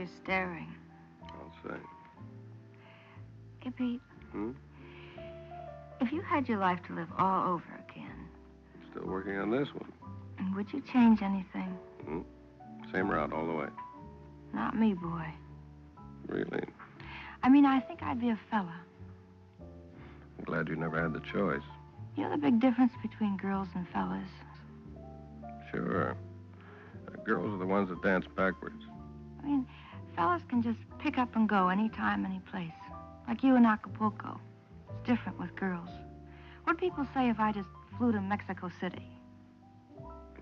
you're staring. I'll say. Hey, Pete. Hmm? If you had your life to live all over again... Still working on this one. Would you change anything? Hmm? Same route all the way. Not me, boy. Really? I mean, I think I'd be a fella. I'm glad you never had the choice. You know the big difference between girls and fellas? Sure. Girls are the ones that dance backwards. I mean, fellas can just pick up and go anytime, any place. Like you in Acapulco. It's different with girls. What'd people say if I just flew to Mexico City?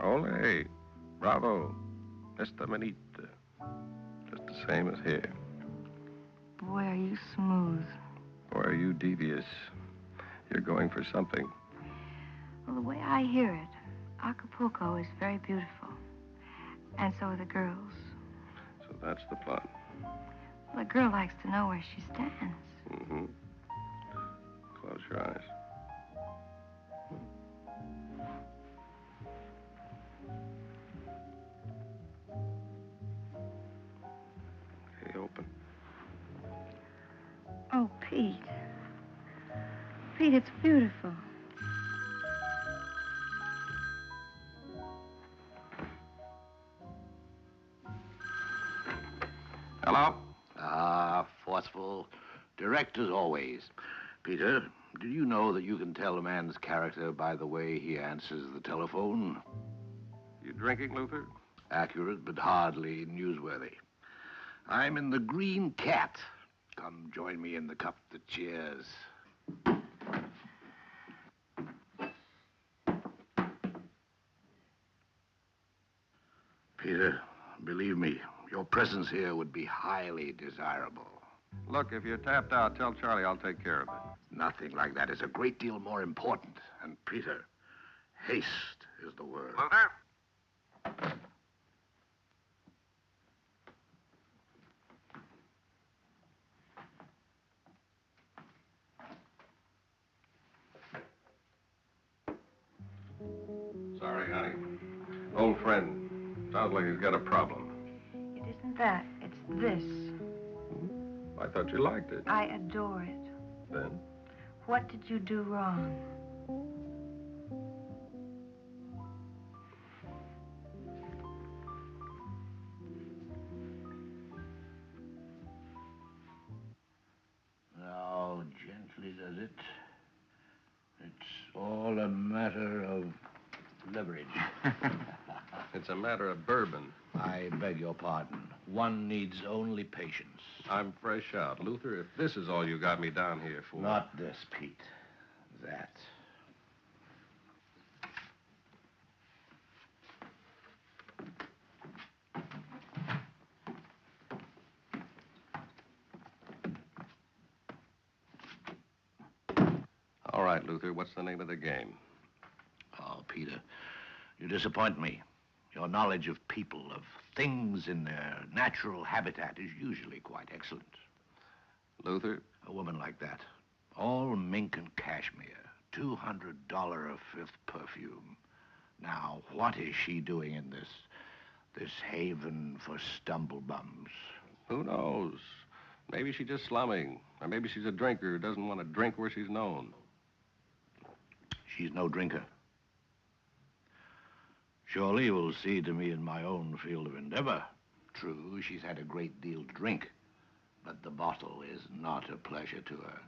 Ole. Bravo. Esta manita. Just the same as here. Boy, are you smooth. Boy, are you devious. You're going for something. Well, the way I hear it, Acapulco is very beautiful. And so are the girls. So that's the plan. Well, a girl likes to know where she stands. Mm-hmm. Close your eyes. Okay, open. Oh, Pete. Pete, it's beautiful. Hello? Forceful. Direct as always. Peter, did you know that you can tell a man's character by the way he answers the telephone? You drinking, Luther? Accurate, but hardly newsworthy. I'm in the Green Cat. Come join me in the cup that cheers. Peter, believe me, your presence here would be highly desirable. Look, if you're tapped out, tell Charlie I'll take care of it. Nothing like that is a great deal more important. And, Peter, haste is the word. Luther? Sorry, honey. Old friend. Sounds like he's got a problem. It isn't that. It's this. I thought you liked it. I adore it. Then? What did you do wrong? Now, gently does it. It's all a matter of leverage. It's a matter of bourbon. I beg your pardon. One needs only patience. I'm fresh out. Luther, if this is all you got me down here for... Not this, Pete. That. All right, Luther, what's the name of the game? Oh, Peter, you disappoint me. Your knowledge of people, of things in their natural habitat is usually quite excellent. Luther? A woman like that, all mink and cashmere, $200 a fifth perfume. Now, what is she doing in this haven for stumblebums? Who knows? Maybe she's just slumming. Or maybe she's a drinker who doesn't want to drink where she's known. She's no drinker. Surely you will see to me in my own field of endeavor. True, she's had a great deal to drink, but the bottle is not a pleasure to her.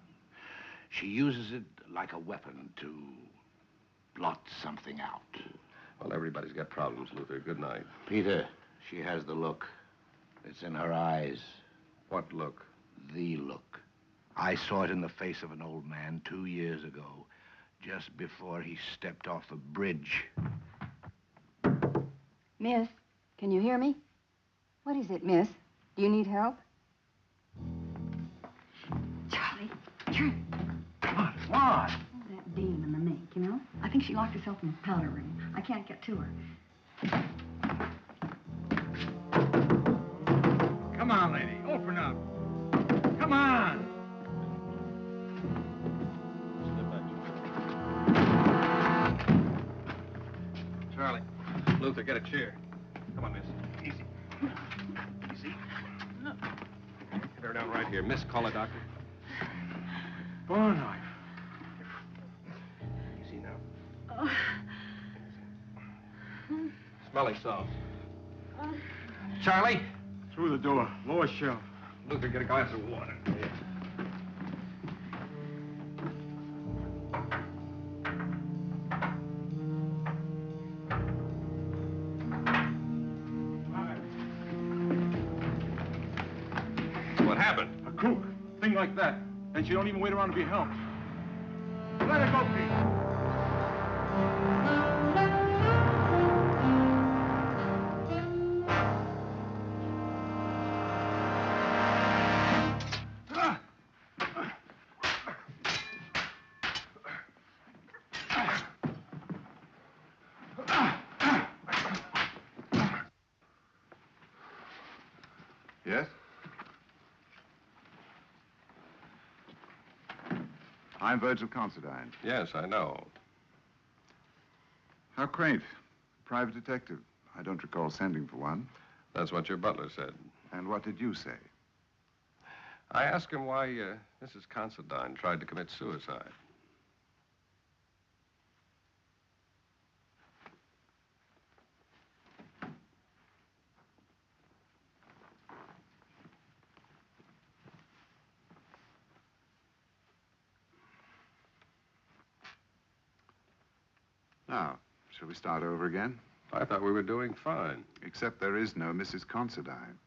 She uses it like a weapon to blot something out. Well, everybody's got problems, Luther. Good night. Peter, she has the look. It's in her eyes. What look? The look. I saw it in the face of an old man 2 years ago, just before he stepped off a bridge. Miss, can you hear me? What is it, miss? Do you need help? Charlie, Come on, come on. Oh, that dame in the mink, you know? I think she locked herself in the powder room. I can't get to her. Come on, lady. Open up. Come on. Charlie. Luther, get a chair. Come on, miss. Easy. Easy. her down right here. Miss, call a doctor. Bar knife. Easy now. Smelling salts. Charlie? Through the door. Lower shelf. Luther, get a glass of water. What happened? A crook. Thing like that. And she don't even wait around to be helped. Let her go, Pete. Yes? I'm Virgil Considine. Yes, I know. How quaint. Private detective. I don't recall sending for one. That's what your butler said. And what did you say? I asked him why Mrs. Considine tried to commit suicide. Now, shall we start over again? I thought we were doing fine. Except there is no Mrs. Considine.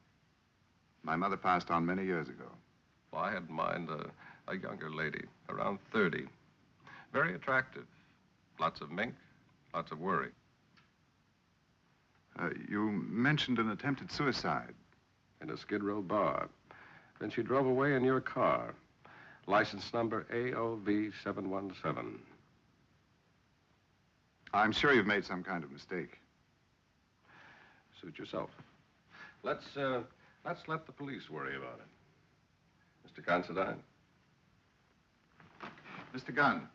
My mother passed on many years ago. Well, I had in mind a younger lady, around 30. Very attractive. Lots of mink, lots of worry. You mentioned an attempted suicide. In a Skid Row bar. Then she drove away in your car. License number AOV 717. I'm sure you've made some kind of mistake. Suit yourself. Let's let the police worry about it. Mr. Considine? Mr. Gunn.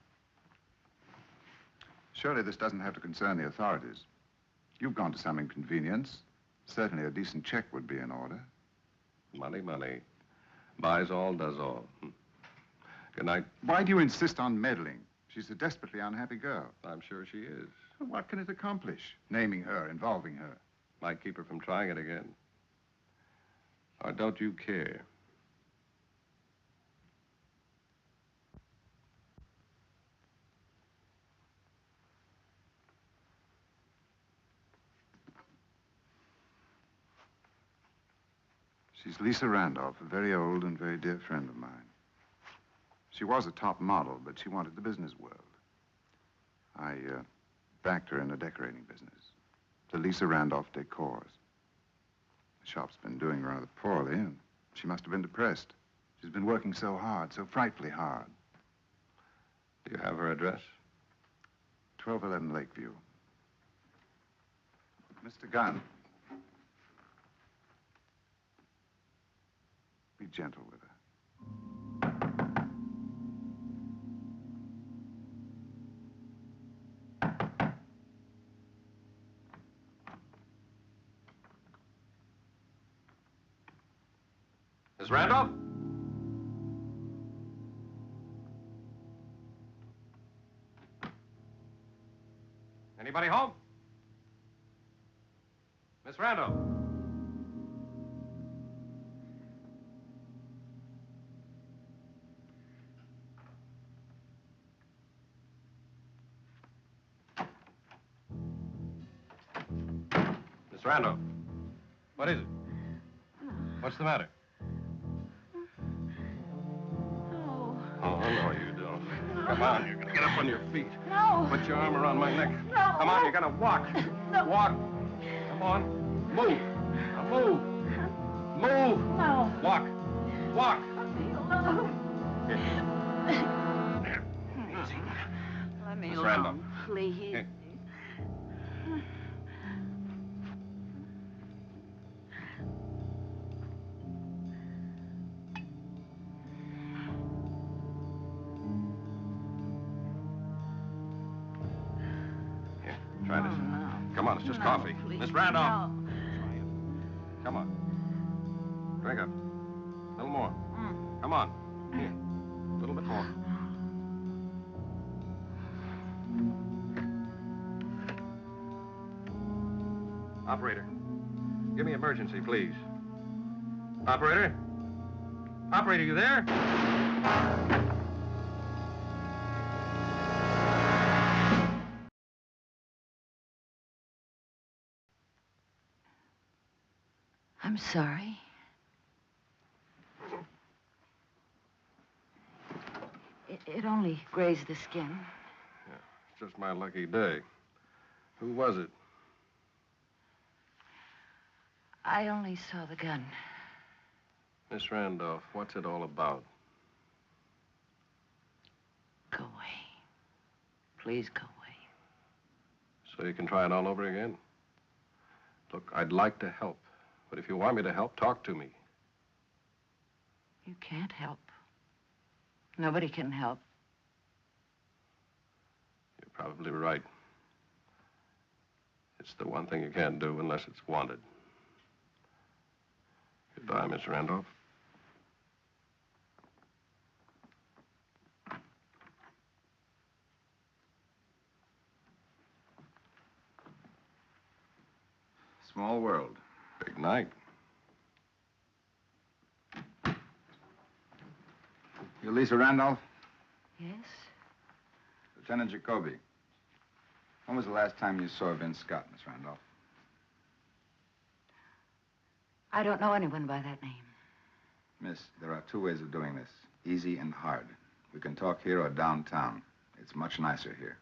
Surely this doesn't have to concern the authorities. You've gone to some inconvenience. Certainly a decent check would be in order. Money, money. Buys all, does all. Good night. Why do you insist on meddling? She's a desperately unhappy girl. I'm sure she is. What can it accomplish? Naming her, involving her. Might keep her from trying it again. Or don't you care? She's Lisa Randolph, a very old and very dear friend of mine. She was a top model, but she wanted the business world. I backed her in a decorating business. The Lisa Randolph Decors. The shop's been doing rather poorly, and she must have been depressed. She's been working so hard, so frightfully hard. Do you have her address? 1211 Lakeview. Mr. Gunn. Be gentle with her. Miss Randolph? Anybody home? Miss Randolph? Miss Randolph? What is it? What's the matter? Oh, no, you don't. Come on, you're gonna get up on your feet. No. Put your arm around my neck. No. Come on, you're gonna walk. No. Walk. Come on. Move. Now move. Move. No. Walk. Walk. Let me alone. Easy. Let me Miss alone, Randolph. please. Here. Try this. No. Come on, it's just No, coffee. please. Miss Randolph. No. Come on. Drink up. A little more. Come on. Here. A little bit more. Operator, give me emergency, please. Operator? Operator, you there? I'm sorry. It only grazed the skin. Yeah, it's just my lucky day. Who was it? I only saw the gun. Miss Randolph, what's it all about? Go away. Please go away. So you can try it all over again? Look, I'd like to help. But if you want me to help, talk to me. You can't help. Nobody can help. You're probably right. It's the one thing you can't do unless it's wanted. Goodbye, Miss Randolph. Small world. Big night. You Lisa Randolph? Yes? Lieutenant Jacoby. When was the last time you saw Vince Scott, Miss Randolph? I don't know anyone by that name. Miss, there are two ways of doing this, easy and hard. We can talk here or downtown. It's much nicer here.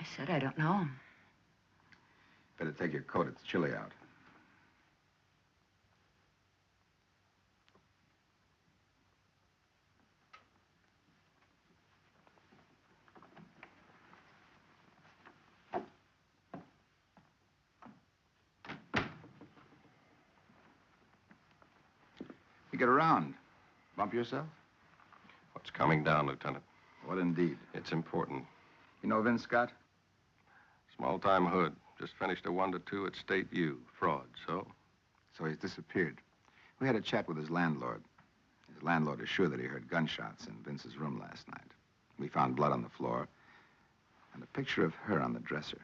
I said I don't know him. Better take your coat, it's chilly out. You get around. Bump yourself? What's coming down, Lieutenant? What indeed? It's important. You know Vince Scott? Small-time hood. Just finished a 1 to 2 at State U. Fraud, so? So he's disappeared. We had a chat with his landlord. His landlord is sure that he heard gunshots in Vince's room last night. We found blood on the floor and a picture of her on the dresser.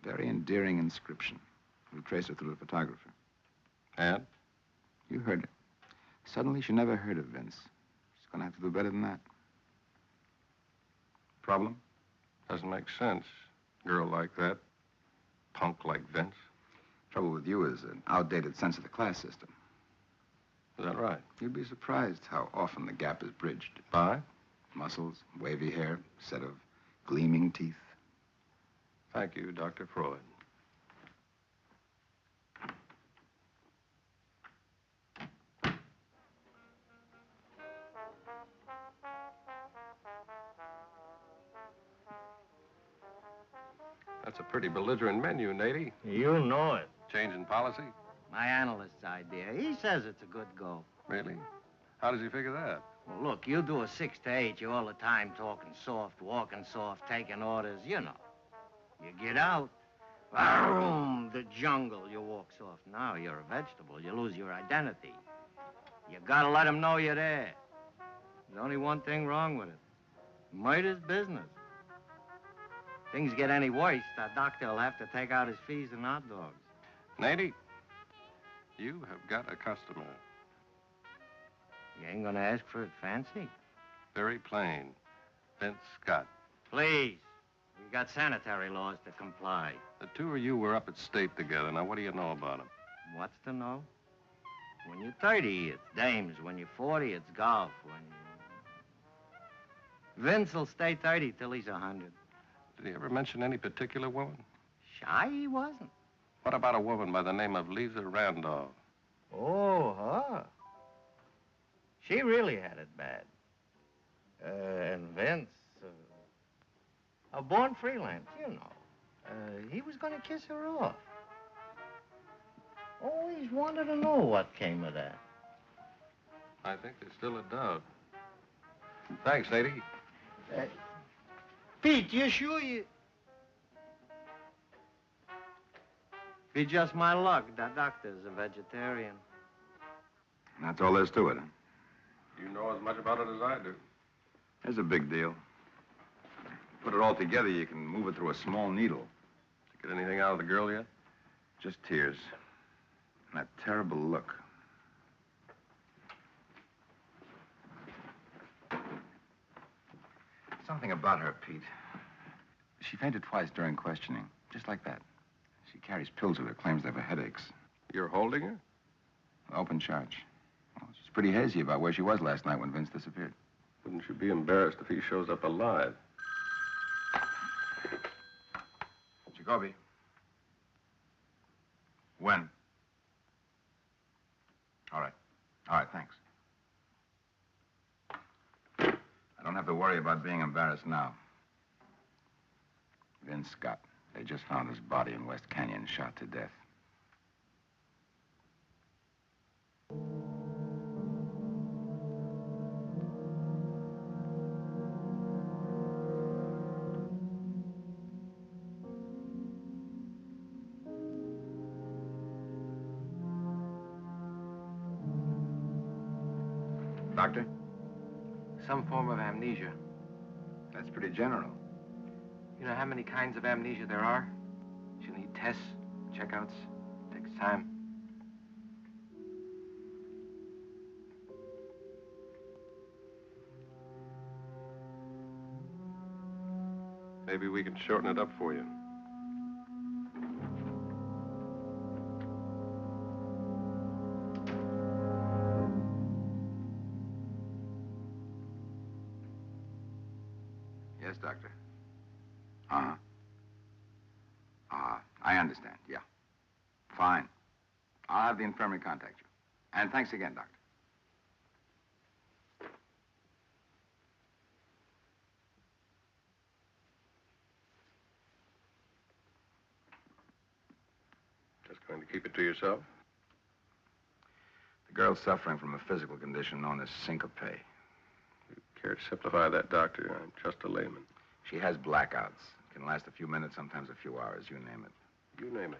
Very endearing inscription. We traced her through the photographer. And? You heard her. Suddenly, she never heard of Vince. She's gonna have to do better than that. Problem? Doesn't make sense. Girl like that. Punk like Vince. Trouble with you is an outdated sense of the class system. Is that right? You'd be surprised how often the gap is bridged. By? Muscles, wavy hair, set of gleaming teeth. Thank you, Dr. Freud. That's a pretty belligerent menu, Nady. You know it. Changing policy? My analyst's idea. He says it's a good go. Really? How does he figure that? Well, look, you do a 6 to 8. You all the time talking soft, walking soft, taking orders, you know. You get out, boom, the jungle, you walk soft. Now you're a vegetable. You lose your identity. You gotta let them know you're there. There's only one thing wrong with it. Murder's business. Things get any worse, the doctor will have to take out his fees and hot dogs. Nady, you have got a customer. You ain't gonna ask for it fancy? Very plain. Vince Scott. Please. We got sanitary laws to comply. The two of you were up at State together. Now, what do you know about him? What's to know? When you're 30, it's dames. When you're 40, it's golf. Vince will stay 30 till he's 100. Did he ever mention any particular woman? Shy he wasn't. What about a woman by the name of Lisa Randolph? Oh, her. She really had it bad. And Vince, a born freelance, you know. He was going to kiss her off. Always wanted to know what came of that. I think there's still a doubt. Thanks, Nady. Pete, you sure you... Be just my luck. The doctor's a vegetarian. That's all there's to it, huh? You know as much about it as I do. There's a big deal. Put it all together, you can move it through a small needle. Get anything out of the girl yet? Just tears. And that terrible look. Something about her, Pete. She fainted twice during questioning, just like that. She carries pills with her, claims they have headaches. You're holding her? Open charge. Well, she's pretty hazy about where she was last night when Vince disappeared. Wouldn't you be embarrassed if he shows up alive? Jacoby. When? All right. All right, thanks. I don't have to worry about being embarrassed now. Vince Scott. They just found his body in West Canyon, shot to death. Doctor? Some form of amnesia. That's pretty general. You know how many kinds of amnesia there are? She'll need tests, checkouts. Takes time. Maybe we can shorten it up for you. Yes, doctor. Uh-huh. I understand, yeah. Fine. I'll have the infirmary contact you. And thanks again, doctor. Just going to keep it to yourself? The girl's suffering from a physical condition known as syncope. You care to simplify that, doctor? I'm just a layman. She has blackouts. Can last a few minutes, sometimes a few hours, you name it. You name it.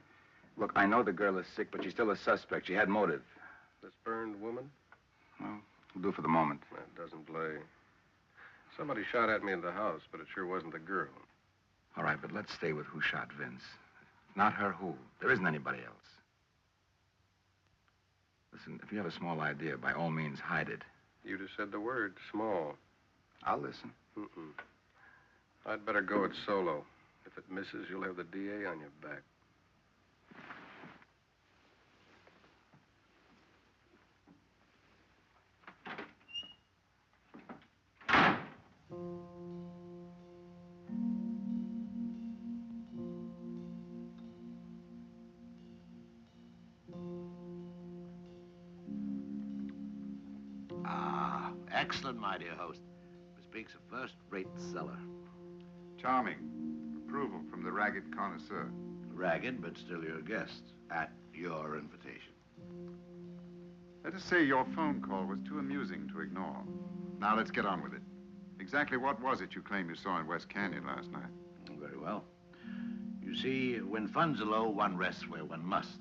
Look, I know the girl is sick, but she's still a suspect. She had motive. This burned woman? Well, it'll do for the moment. That doesn't play. Somebody shot at me in the house, but it sure wasn't the girl. All right, but let's stay with who shot Vince. If not her, who? There isn't anybody else. Listen, if you have a small idea, by all means, hide it. You just said the word, small. I'll listen. I'd better go it solo. If it misses, you'll have the DA on your back. Excellent, my dear host. Bespeaks a first-rate cellar. Charming. Approval from the ragged connoisseur. Ragged, but still your guest, at your invitation. Let us say your phone call was too amusing to ignore. Now let's get on with it. Exactly what was it you claim you saw in West Canyon last night? Very well. You see, when funds are low, one rests where one must.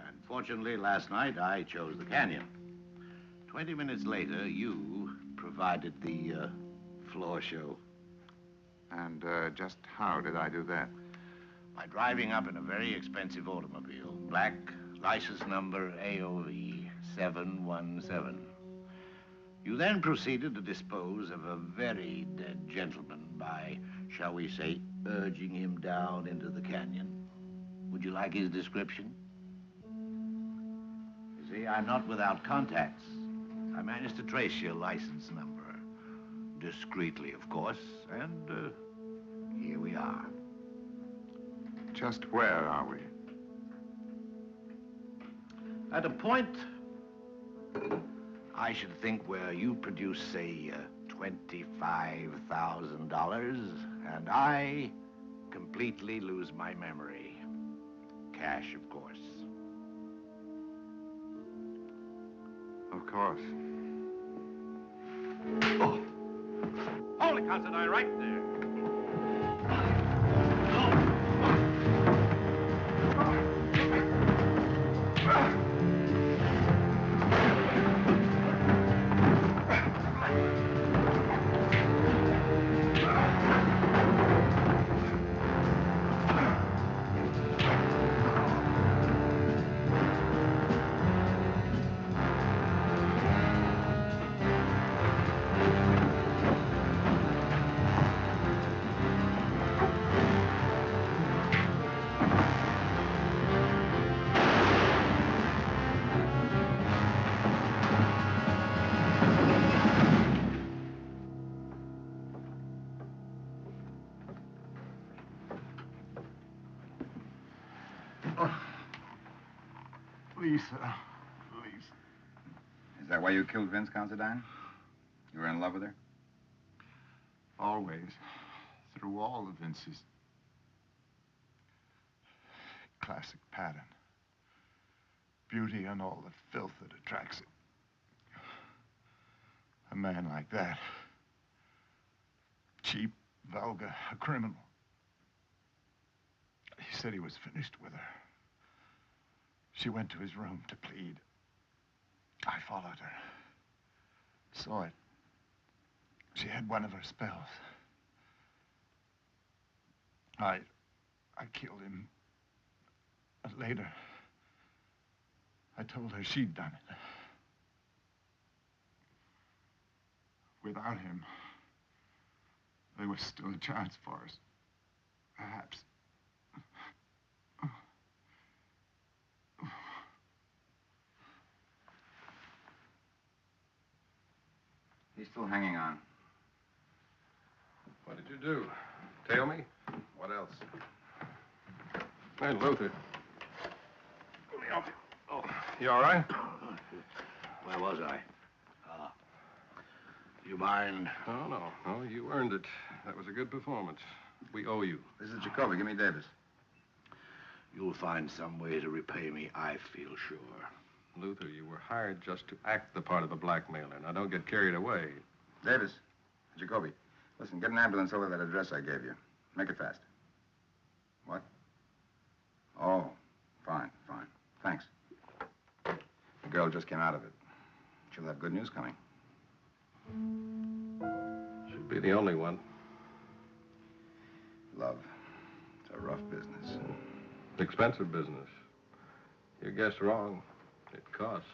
And fortunately, last night, I chose the canyon. 20 minutes later, you provided the floor show. And just how did I do that? By driving up in a very expensive automobile. Black, license number AOV 717. You then proceeded to dispose of a very dead gentleman by, shall we say, urging him down into the canyon. Would you like his description? You see, I'm not without contacts. I managed to trace your license number. Discreetly, of course, and here we are. Just where are we? At a point, I should think, where you produce, say, $25,000, and I completely lose my memory. Cash, of course. Of course. Oh. Holy Considine, right there. Please, sir. Please. Is that why you killed Vince Considine? You were in love with her? Always. Through all of Vince's classic pattern. Beauty and all the filth that attracts it. A man like that. Cheap, vulgar, a criminal. He said he was finished with her. She went to his room to plead. I followed her. Saw it. She had one of her spells. I killed him. But later, I told her she'd done it. Without him, there was still a chance for us. Perhaps. He's still hanging on. What did you do? Tail me? What else? Hey, Luther. Let me help you. Oh, you all right? Where was I? You mind? No, you earned it. That was a good performance. We owe you. This is Jacoby. Give me Davis. You'll find some way to repay me, I feel sure. Luther, you were hired just to act the part of a blackmailer. Now, don't get carried away. Davis. Jacoby. Listen, get an ambulance over that address I gave you. Make it fast. What? Oh, fine. Thanks. The girl just came out of it. She'll have good news coming. Should be the only one. Love. It's a rough business. Expensive business. You guessed wrong. It costs.